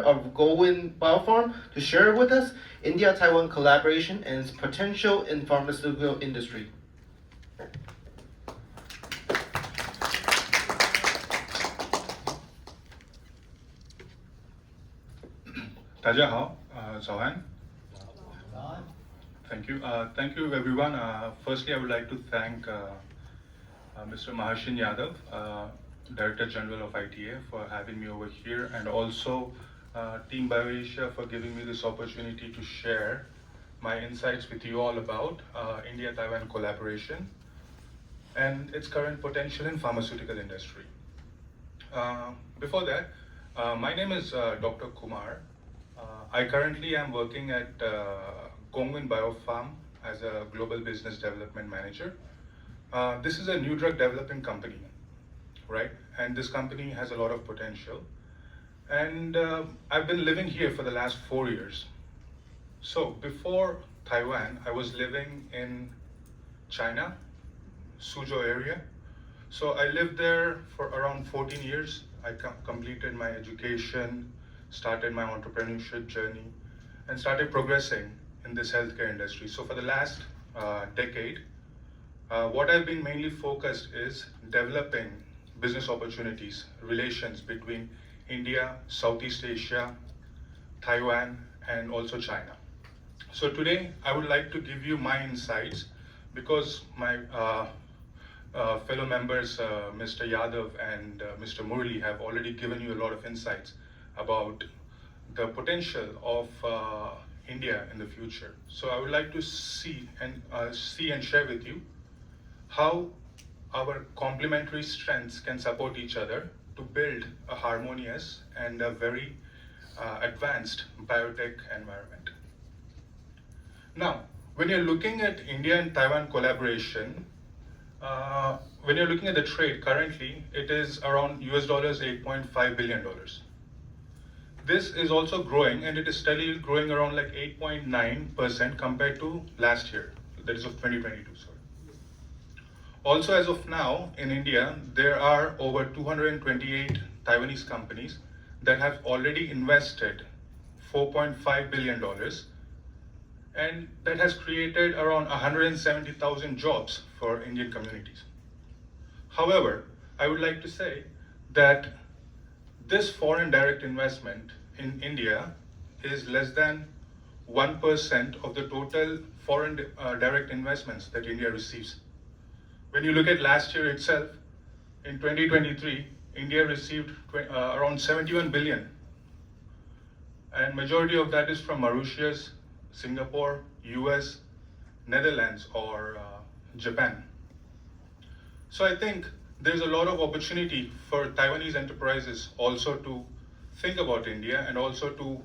of Goldwind Biopharm to share with us India-Taiwan collaboration and its potential in pharmaceutical industry. 大家好，早安。Thank you. Thank you, everyone. Firstly, I would like to thank Mr. Mahashin Yadav, Director General of ITA, for having me over here, and also Team BioAsia for giving me this opportunity to share my insights with you all about India-Taiwan collaboration and its current potential in pharmaceutical industry. Before that, my name is Dr. Kumar. I currently am working at Goldwind Biopharm as a Global Business Development Manager. This is a new drug developing company, right? And this company has a lot of potential. And I've been living here for the last 4 years. So before Taiwan, I was living in China, Suzhou area. So I lived there for around 14 years. I completed my education, started my entrepreneurship journey, and started progressing in this healthcare industry. So for the last decade, what I've been mainly focused is developing business opportunities, relations between India, Southeast Asia, Taiwan, and also China. So today, I would like to give you my insights because my fellow members, Mr. Yadav and Mr. Murli, have already given you a lot of insights about the potential of India in the future. So I would like to see and share with you how our complementary strengths can support each other to build a harmonious and a very advanced biotech environment. Now, when you're looking at India and Taiwan collaboration, when you're looking at the trade currently, it is around US dollars $8.5 billion. This is also growing, and it is steadily growing around like 8.9% compared to last year, that is of 2022, sorry. Also, as of now, in India, there are over 228 Taiwanese companies that have already invested $4.5 billion, and that has created around 170,000 jobs for Indian communities. However, I would like to say that this foreign direct investment in India is less than 1% of the total foreign direct investments that India receives. When you look at last year itself, in 2023, India received around 71 billion, and majority of that is from Mauritius, Singapore, US, Netherlands, or Japan. So I think there's a lot of opportunity for Taiwanese enterprises also to think about India and also to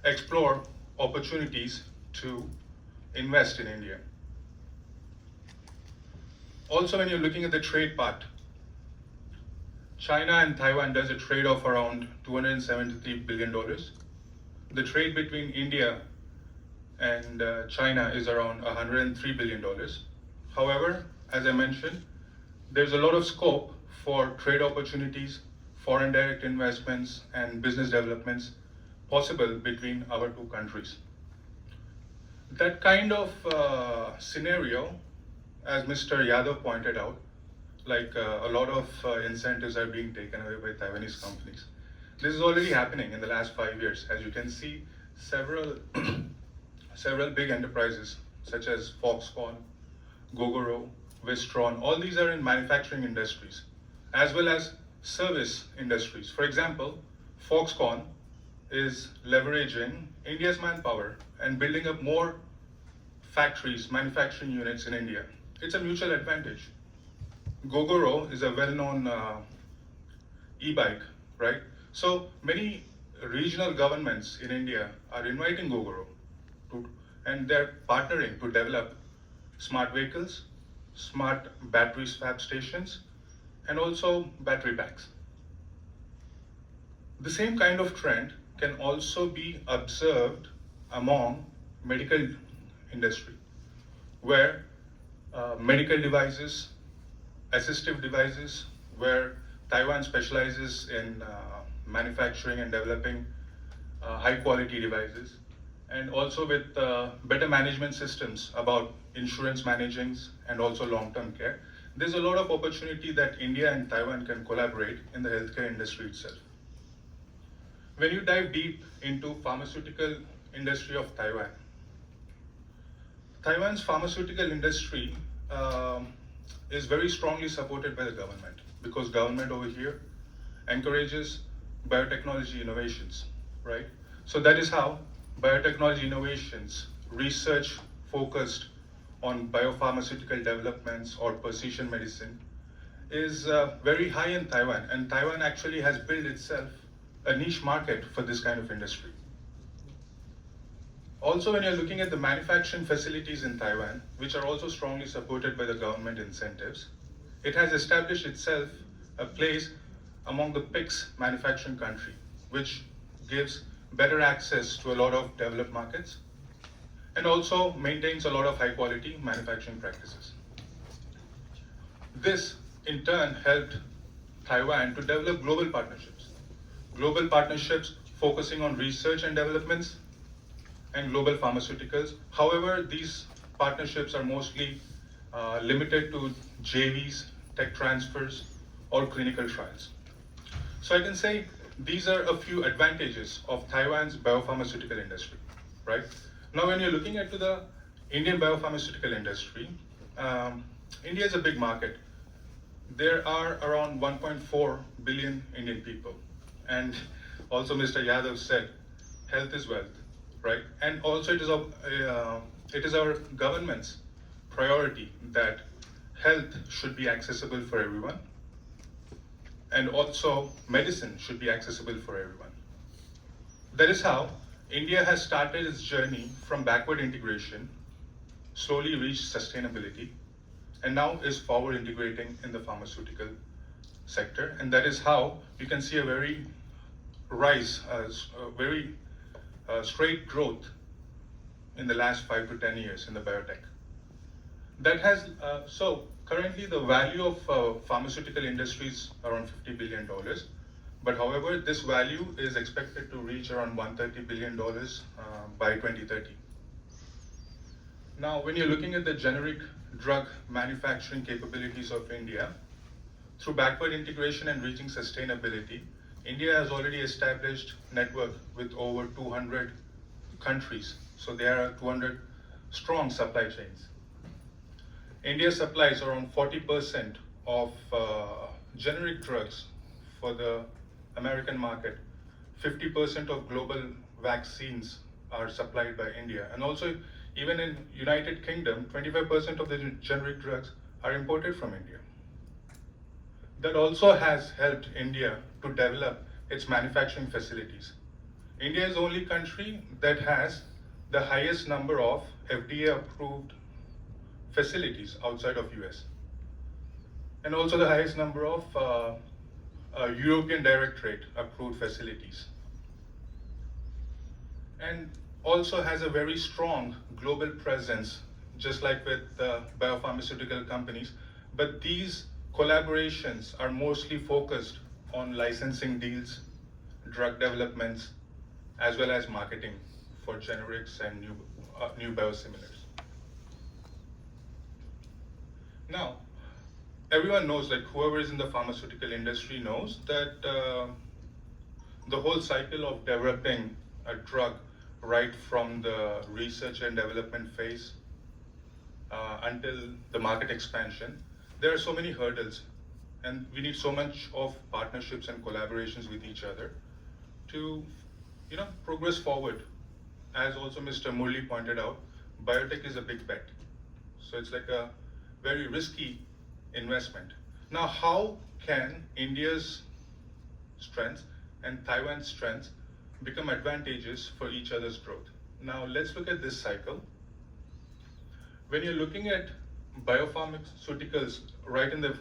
explore opportunities to invest in India. Also, when you're looking at the trade part, China and Taiwan does a trade of around $273 billion. The trade between India and China is around $103 billion. However, as I mentioned, there's a lot of scope for trade opportunities, foreign direct investments, and business developments possible between our two countries. That kind of scenario, as Mr. Yadav pointed out, like a lot of incentives are being taken away by Taiwanese companies. This is already happening in the last 5 years. As you can see, several big enterprises such as Foxconn, Gogoro, Wistron, all these are in manufacturing industries, as well as service industries. For example, Foxconn is leveraging India's manpower and building up more factories, manufacturing units in India. It's a mutual advantage. Gogoro is a well-known e-bike, right? So many regional governments in India are inviting Gogoro and they're partnering to develop smart vehicles, smart battery swap stations, and also battery packs. The same kind of trend can also be observed among medical industry, where medical devices, assistive devices, where Taiwan specializes in manufacturing and developing high quality devices, and also with better management systems about insurance managings and also long-term care. There's a lot of opportunity that India and Taiwan can collaborate in the healthcare industry itself. When you dive deep into pharmaceutical industry of Taiwan, Taiwan's pharmaceutical industry is very strongly supported by the government, because government over here encourages biotechnology innovations, right? So that is how biotechnology innovations, research focused on biopharmaceutical developments or precision medicine is very high in Taiwan, and Taiwan actually has built itself a niche market for this kind of industry. Also, when you're looking at the manufacturing facilities in Taiwan, which are also strongly supported by the government incentives, it has established itself a place among the PICS manufacturing country, which gives better access to a lot of developed markets and also maintains a lot of high quality manufacturing practices. This in turn helped Taiwan to develop global partnerships focusing on research and developments and global pharmaceuticals. However, these partnerships are mostly limited to JVs, tech transfers, or clinical trials. So I can say these are a few advantages of Taiwan's biopharmaceutical industry, right? Now, when you're looking at the Indian biopharmaceutical industry, India is a big market. There are around 1.4 billion Indian people. And also Mr. Yadav said, health is wealth, right? And also it is our government's priority that health should be accessible for everyone. And also medicine should be accessible for everyone. That is how India has started its journey from backward integration, slowly reached sustainability, and now is forward integrating in the pharmaceutical sector. And that is how you can see a very straight growth in the last 5 to 10 years in the biotech. That has, so currently the value of pharmaceutical industry is around $50 billion. But however, this value is expected to reach around $130 billion by 2030. Now, when you're looking at the generic drug manufacturing capabilities of India, through backward integration and reaching sustainability, India has already established network with over 200 countries. So there are 200 strong supply chains. India supplies around 40% of generic drugs for the American market. 50% of global vaccines are supplied by India. And also, even in United Kingdom, 25% of the generic drugs are imported from India. That also has helped India to develop its manufacturing facilities. India is the only country that has the highest number of FDA approved facilities outside of US, and also the highest number of European Directorate approved facilities, and also has a very strong global presence, just like with biopharmaceutical companies. But these collaborations are mostly focused on licensing deals, drug developments, as well as marketing for generics and new biosimilars. Now, everyone knows, like whoever is in the pharmaceutical industry knows that the whole cycle of developing a drug right from the research and development phase until the market expansion, there are so many hurdles, and we need so much of partnerships and collaborations with each other to progress forward. As also Mr. Murli pointed out, biotech is a big bet. So it's like a very risky investment. Now, how can India's strengths and Taiwan's strengths become advantages for each other's growth? Now, let's look at this cycle. When you're looking at biopharmaceuticals right in the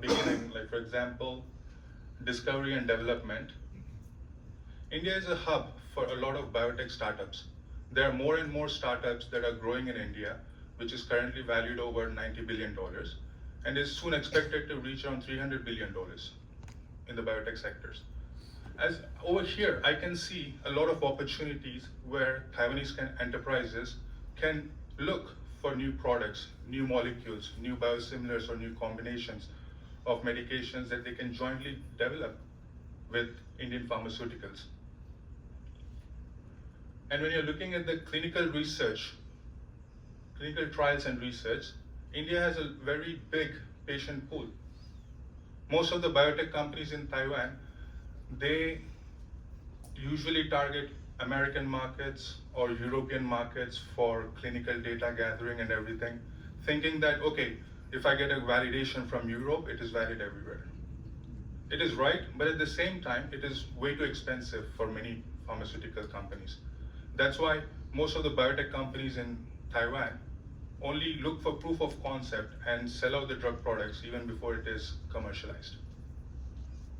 beginning, like for example, discovery and development, India is a hub for a lot of biotech startups. There are more and more startups that are growing in India, which is currently valued over $90 billion and is soon expected to reach around $300 billion in the biotech sectors. As over here, I can see a lot of opportunities where enterprises can look for new products, new molecules, new biosimilars, or new combinations of medications that they can jointly develop with Indian pharmaceuticals. And when you're looking at the clinical research, clinical trials and research, India has a very big patient pool. Most of the biotech companies in Taiwan, they usually target American markets or European markets for clinical data gathering and everything, thinking that, okay, if I get a validation from Europe, it is valid everywhere. It is right, but at the same time, it is way too expensive for many pharmaceutical companies. That's why most of the biotech companies in Taiwan only look for proof of concept and sell out the drug products even before it is commercialized.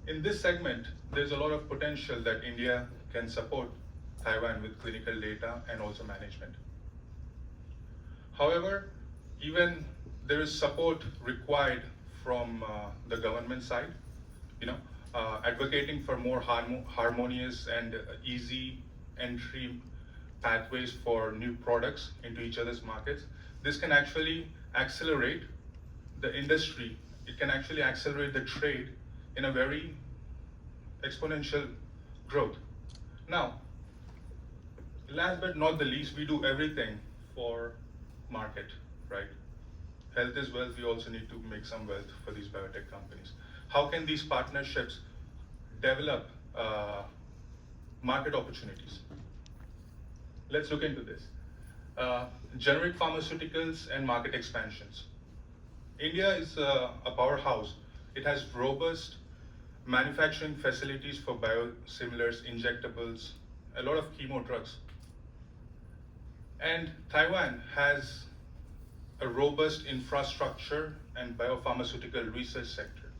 In this segment, there's a lot of potential that India can support Taiwan with clinical data and also management. However, even there is support required from the government side, advocating for more harmonious and easy entry pathways for new products into each other's markets. This can actually accelerate the industry. It can actually accelerate the trade in a very exponential growth. Now, last but not the least, we do everything for market, right? Health is wealth. We also need to make some wealth for these biotech companies. How can these partnerships develop market opportunities? Let's look into this. Generic pharmaceuticals and market expansions. India is a powerhouse. It has robust manufacturing facilities for biosimilars, injectables, a lot of chemo drugs. And Taiwan has a robust infrastructure and biopharmaceutical research sector.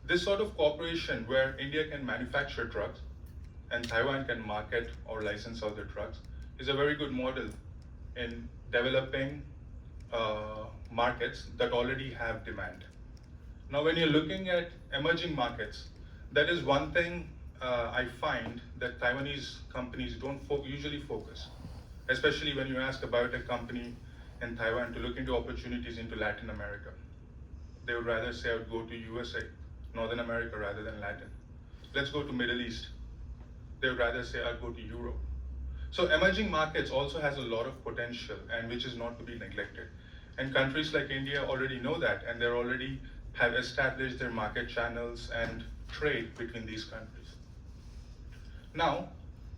This sort of cooperation where India can manufacture drugs and Taiwan can market or license other drugs is a very good model in developing markets that already have demand. Now, when you're looking at emerging markets, that is one thing I find that Taiwanese companies don't usually focus, especially when you ask a biotech company in Taiwan to look into opportunities into Latin America. They would rather say I would go to USA, Northern America rather than Latin. Let's go to Middle East. They would rather say I'd go to Europe. So emerging markets also has a lot of potential and which is not to be neglected. And countries like India already know that and they already have established their market channels and trade between these countries. Now,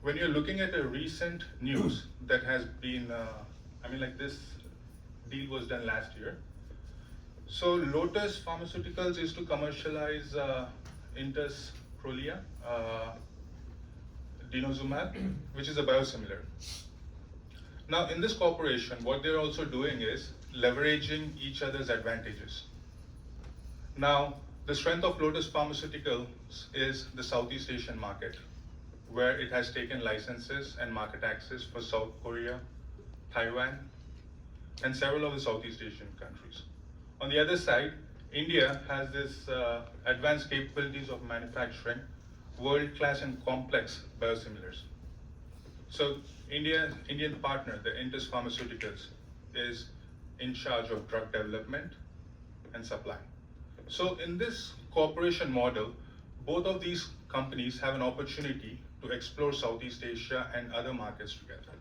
when you're looking at a recent news that has been, this deal was done last year. So Lotus Pharmaceuticals is to commercialize Intas Prolia, denosumab, which is a biosimilar. Now, in this cooperation, what they're also doing is leveraging each other's advantages. Now, the strength of Lotus Pharmaceuticals is the Southeast Asian market, where it has taken licenses and market access for South Korea, Taiwan, and several of the Southeast Asian countries. On the other side, India has this advanced capabilities of manufacturing world-class and complex biosimilars. So Indian partner, the Intas Pharmaceuticals, is in charge of drug development and supply. So in this cooperation model, both of these companies have an opportunity to explore Southeast Asia and other markets together.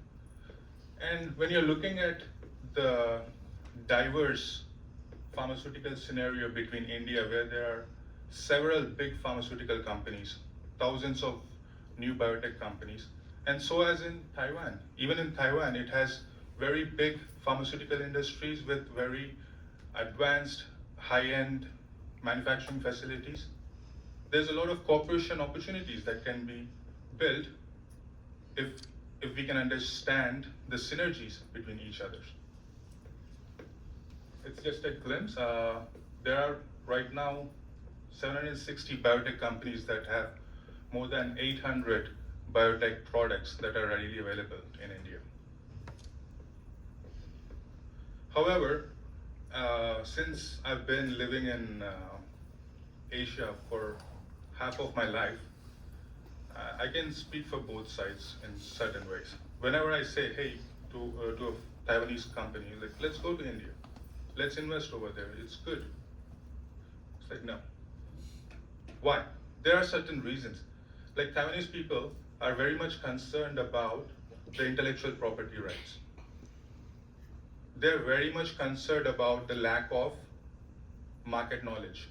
And when you're looking at the diverse pharmaceutical scenario between India, where there are several big pharmaceutical companies, thousands of new biotech companies, and so as in Taiwan. Even in Taiwan, it has very big pharmaceutical industries with very advanced, high-end manufacturing facilities. There's a lot of cooperation opportunities that can be built if we can understand the synergies between each other. It's just a glimpse. There are right now 760 biotech companies that have more than 800 biotech products that are readily available in India. However, since I've been living in Asia for half of my life, I can speak for both sides in certain ways. Whenever I say, hey, to a Taiwanese company, like, let's go to India, let's invest over there, it's good. It's like, no. Why? There are certain reasons. Like, Taiwanese people are very much concerned about the intellectual property rights. They're very much concerned about the lack of market knowledge.